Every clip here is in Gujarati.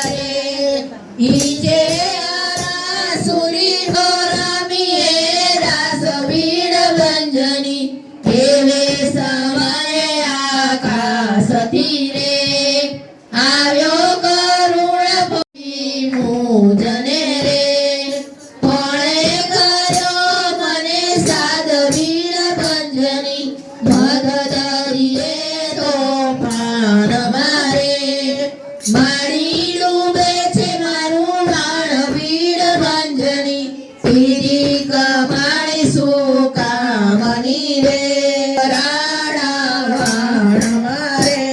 ईजे सुरी गोरामी रास बीड गंजनी एवे समय आकाश तीरे आव्यो करुण मुजने रे पणे करो मने साध बीड गंजनी भद दरिये तो प्राण मारे मारी डूबे छे मारू प्राण बीड गंजनी पीरी कमाणी सुका मनी रे राणा वाण मारे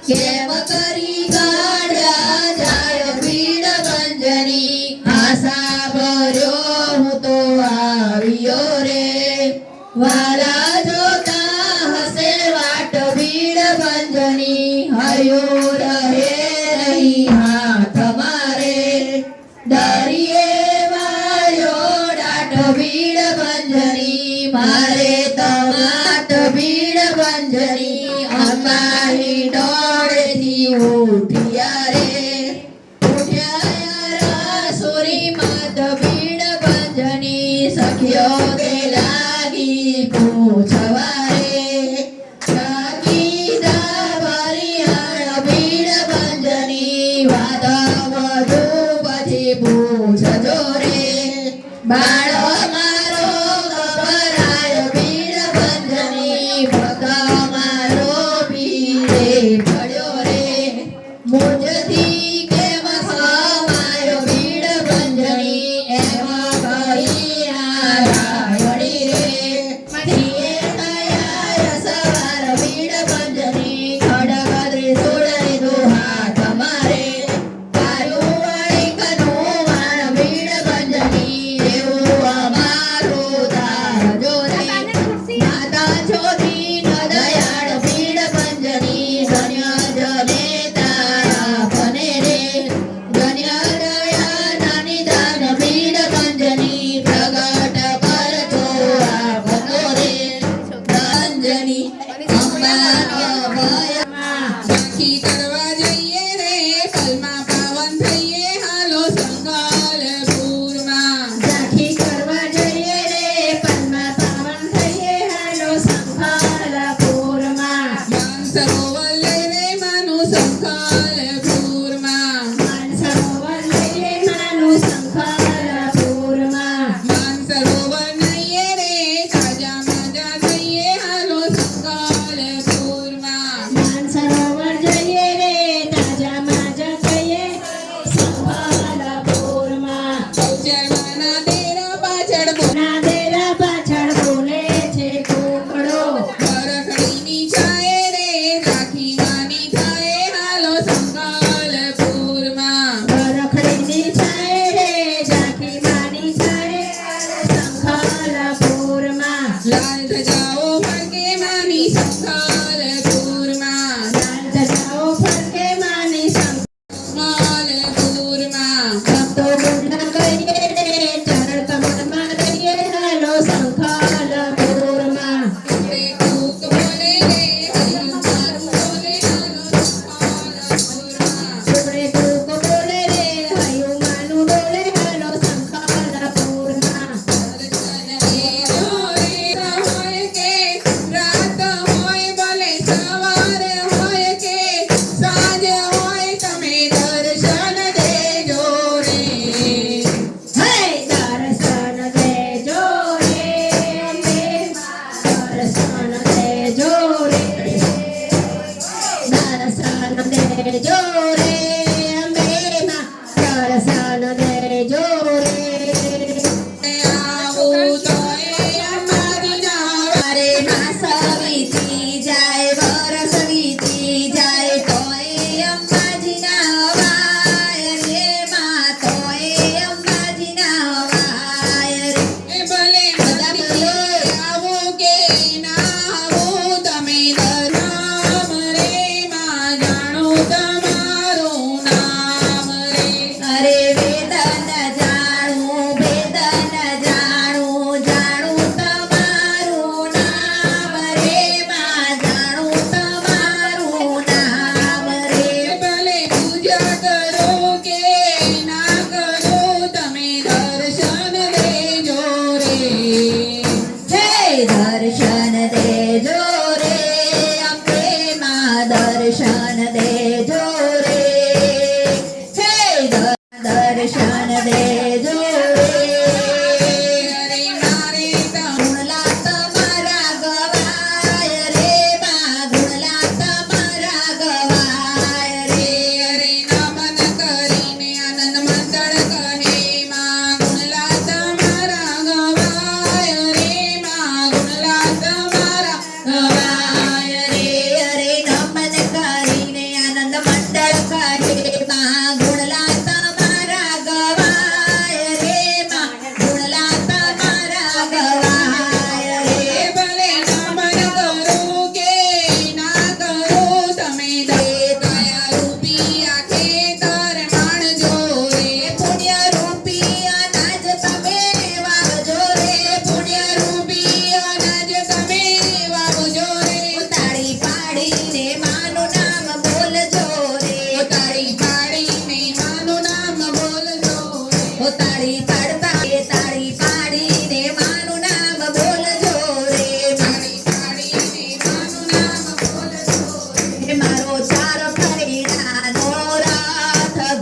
केम करी गाड्या जाय बीड गंजनी आशा भर्यो हूँ तो आवियो रे वाला जोता हसे वाट बीड गंजनी हरियो रहे नहीं हाथ मारे दरिये वायो डाट बीड गंजनी मारे तमाट बीड गंजनी अमारी डोळे थी उठिया रे उठ्या सोरी मात बीड गंजनी सखियो दे लागी पूछवा रे काकी दावरी हाण बीड गंजनी वाद वधु પછી પૂછ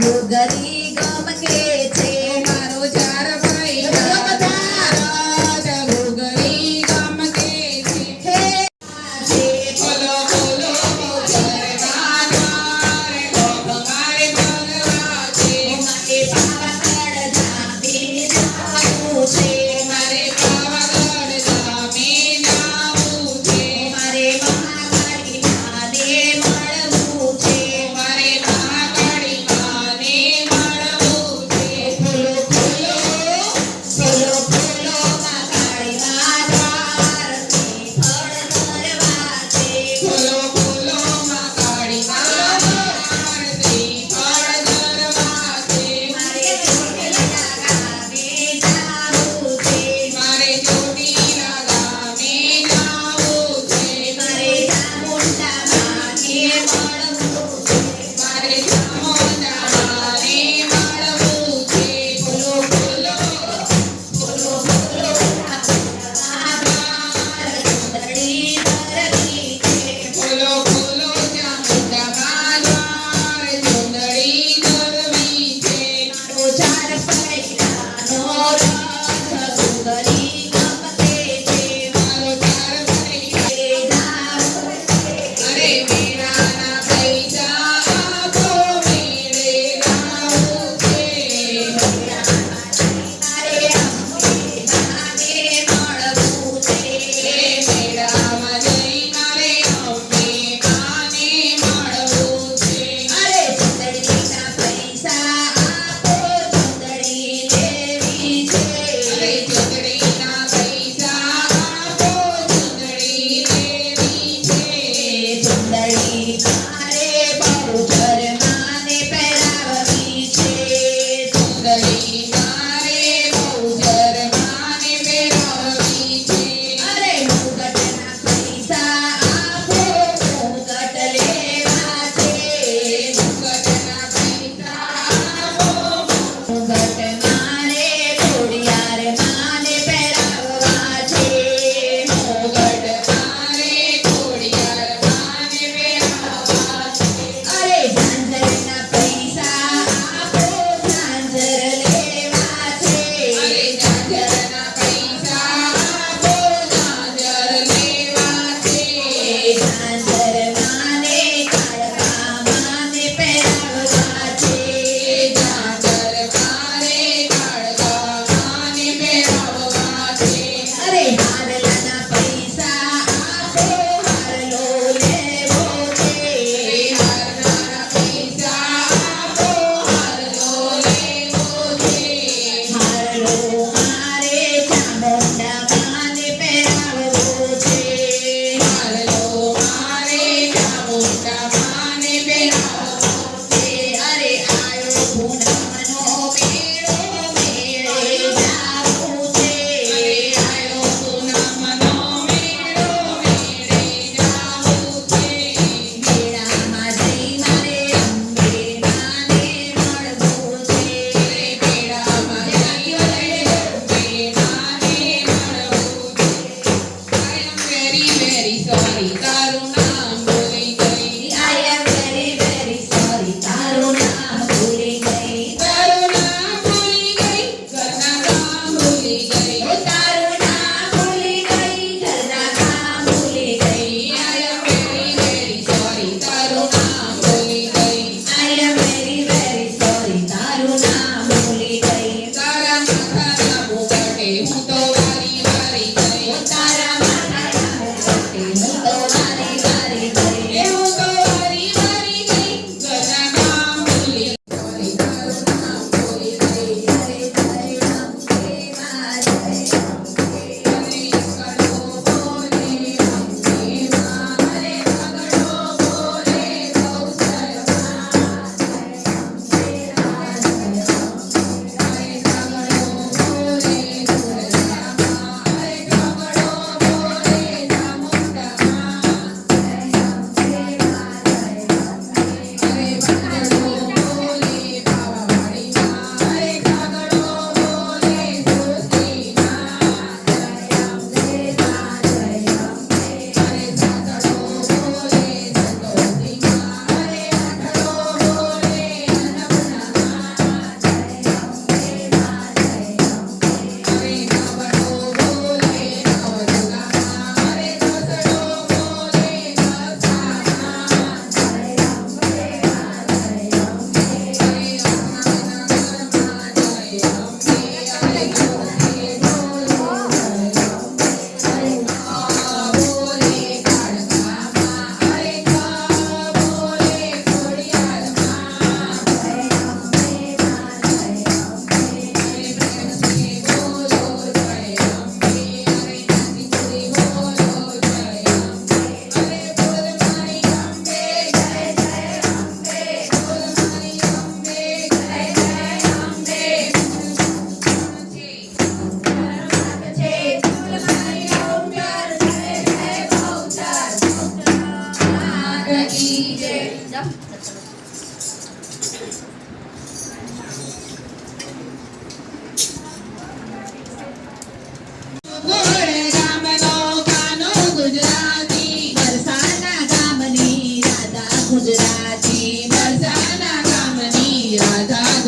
ઘૂઘરી ગમ કે છે મારો ચાર ભાઈ રાત ઘૂઘરી ગમ કે છે હે છે બોલો બોલો જરવાના રે મારે ભગવા છે મારે પાવાગઢ ધામે જાવું છે મારે પાવાગઢ ધામે જાવું છે મારે મહાકાળી માને મળવું છે મારે મહાકાળી માને મળવું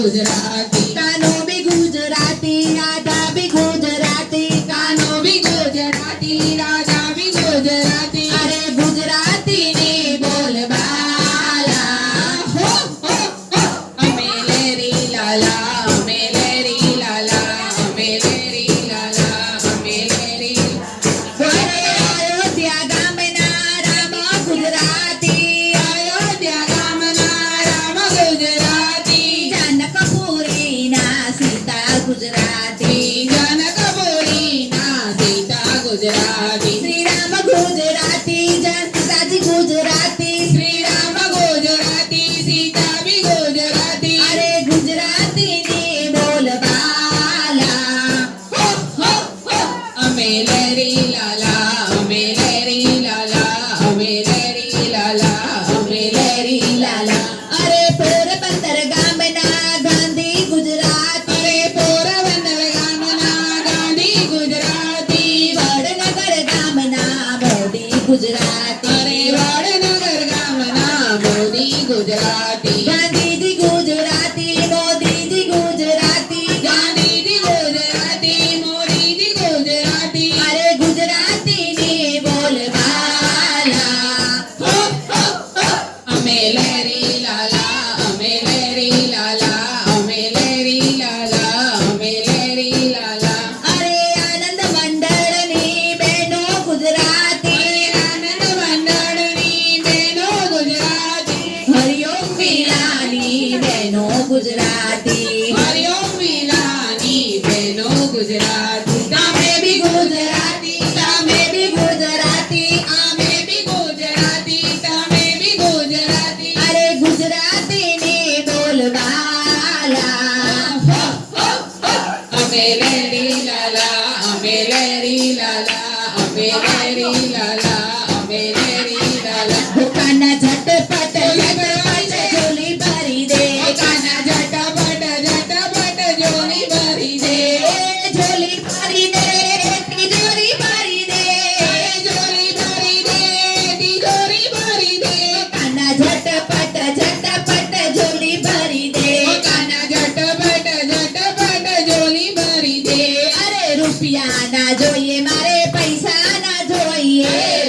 ગુજરાતી કાનો બી ગુજરાતી રાધા બી ગુજરાતી કાનો બી ગુજરાતી રાજા બી ગુજરાતી અરે ગુજરાતીની બોલબાલા હો હો હો અમે લેરી લાલા અમે લેરી લાલા અમે લેરી લાલા અમે લેરી અરે અયોધ્યા ગામના રામ ગુજરાતી અયોધ્યા ગામના રામ ગુજરાતી જનકપુરીના સીતા ગુજરાતી જનકપુરીના સીતા ગુજરાતી શ્રી રામ ગુજરાતી સીતાજી ગુજરાતી શ્રી રામ ગુજરાતી સીતા બી ગુજરાતી અરે ગુજરાતીની બોલબાલા હો હો હો અમે લેરી લાલા અમે લેરી લાલા અમે લેરી લાલા અમે લેરી લાલા અરે પોરબંદર ગામના ગાંધી ગુજરાતી અરે પોરબંદર ગામના ગાંધી ગુજરાતી વડનગર ગામના મોદી ગુજરાતી અરે વડનગર ગામના મોદી ગુજરાતી ગાંધીજી ગુજરાતી મોદીજી ગુજરાતી ગાંધીજી ગુજરાતી મોદીજી ગુજરાતી અરે ગુજરાતીની બોલબાલા હો હો હો અમે લેરી લાલા અમે લેરી લાલા અમે લેરી લાલા અમે લેરી લાલા અરે આનંદ મંડળની બહેનો ગુજરાતી આનંદ મંડળની બહેનો ગુજરાતી હરિઓમ વિલાની બહેનો ગુજરાતી હરિઓમ વિલાની બહેનો ગુજરાતી અમે બી ગુજરાતી તમે બી ગુજરાતી અમે બી ગુજરાતી તમે બી ગુજરાતી અરે ગુજરાતીની બોલબાલા હો હો હો અમે લેરી લાલા અમે લેરી લાલા અમે લેરી લાલા અમે લેરી લાલા કાના ઝટપટ ઝટપટ ઝોલી ભરી દે કાના ઝટપટ ઝટપટ જોલી ભરી દે ઝોલી ભરી દે તિજોરી ભરી દે જોલી ભરી દે તિજોરી ભરી દે કાના ઝટપટ ઝટપટ ઝોલી ભરી દે કાના ઝટપટ ઝટપટ જોલી ભરી દે અરે રૂપિયા ના જોઈએ મારે પૈસા ના જોઈએ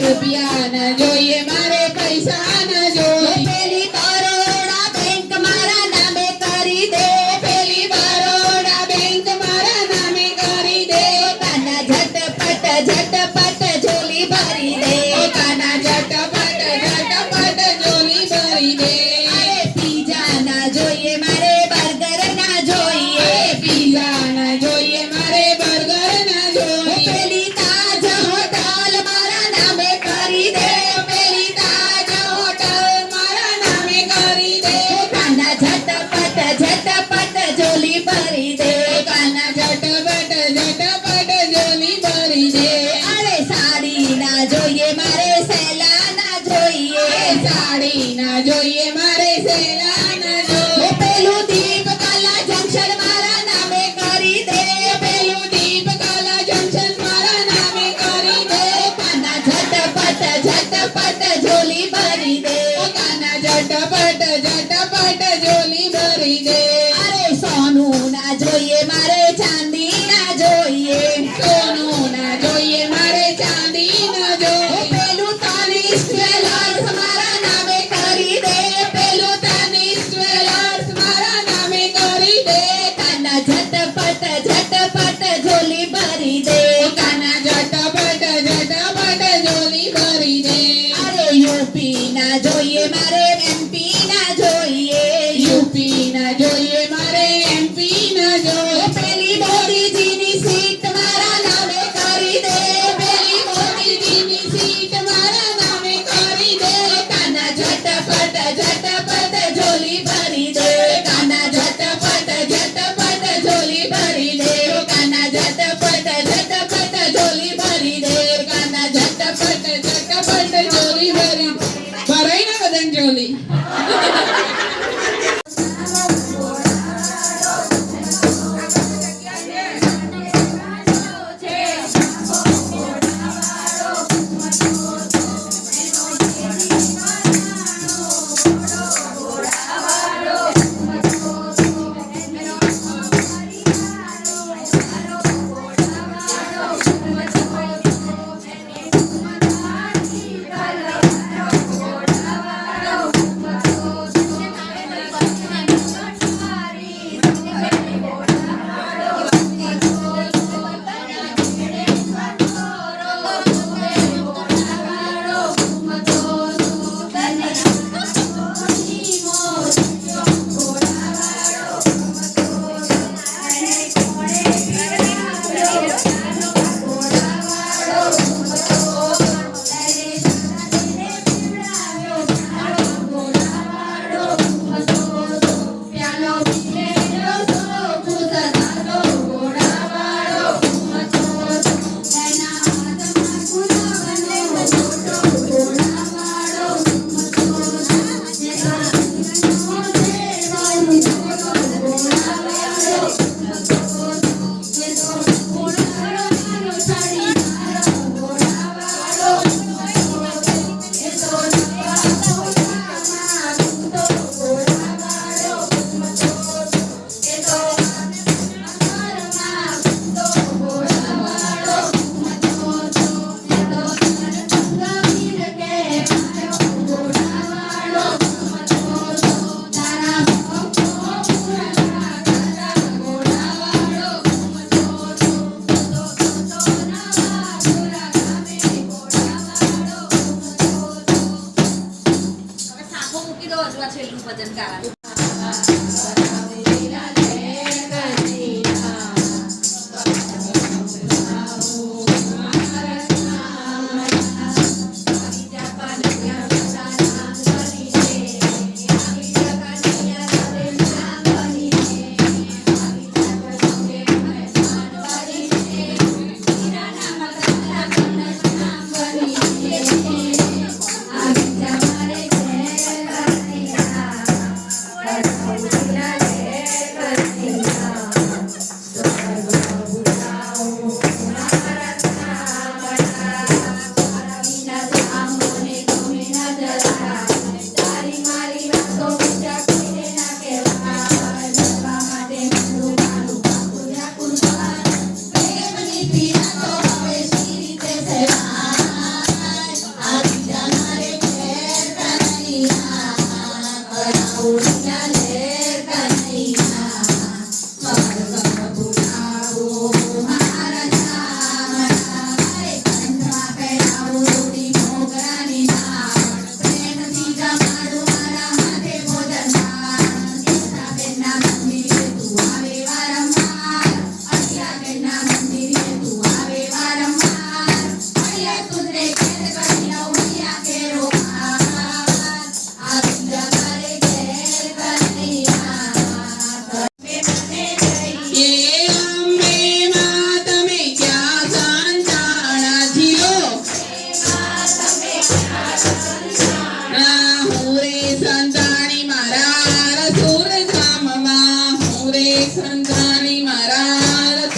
રે સંતાની મારા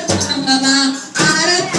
ધામમાં આરત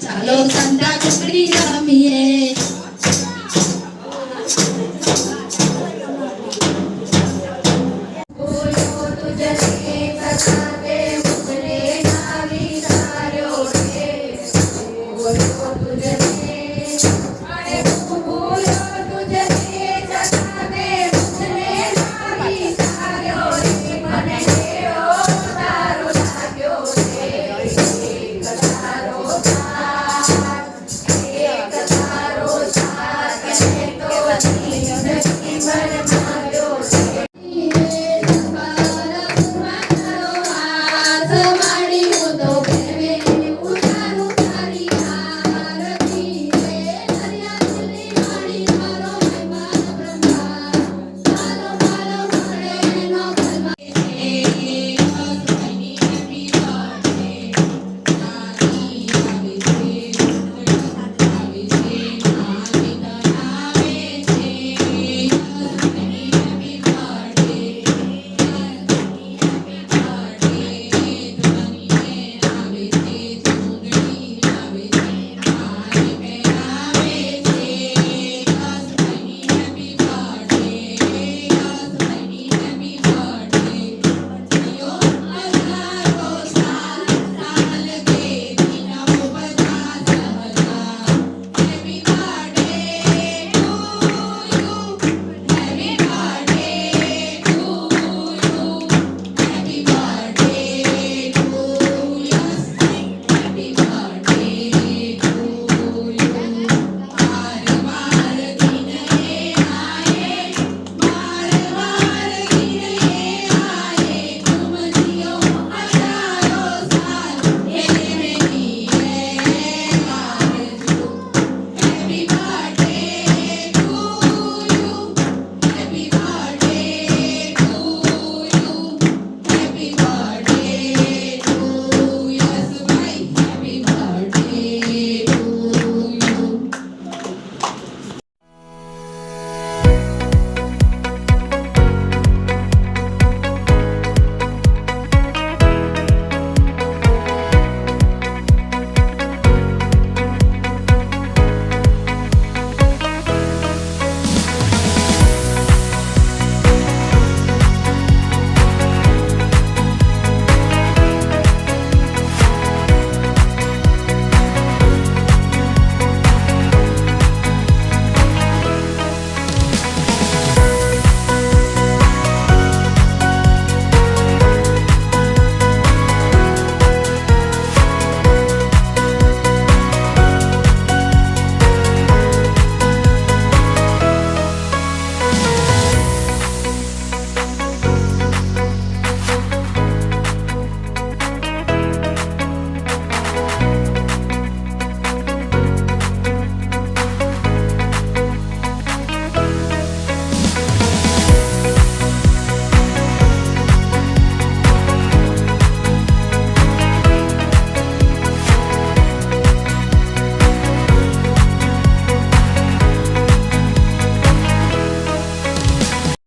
ચાલો સંતા કુકડી રમીએ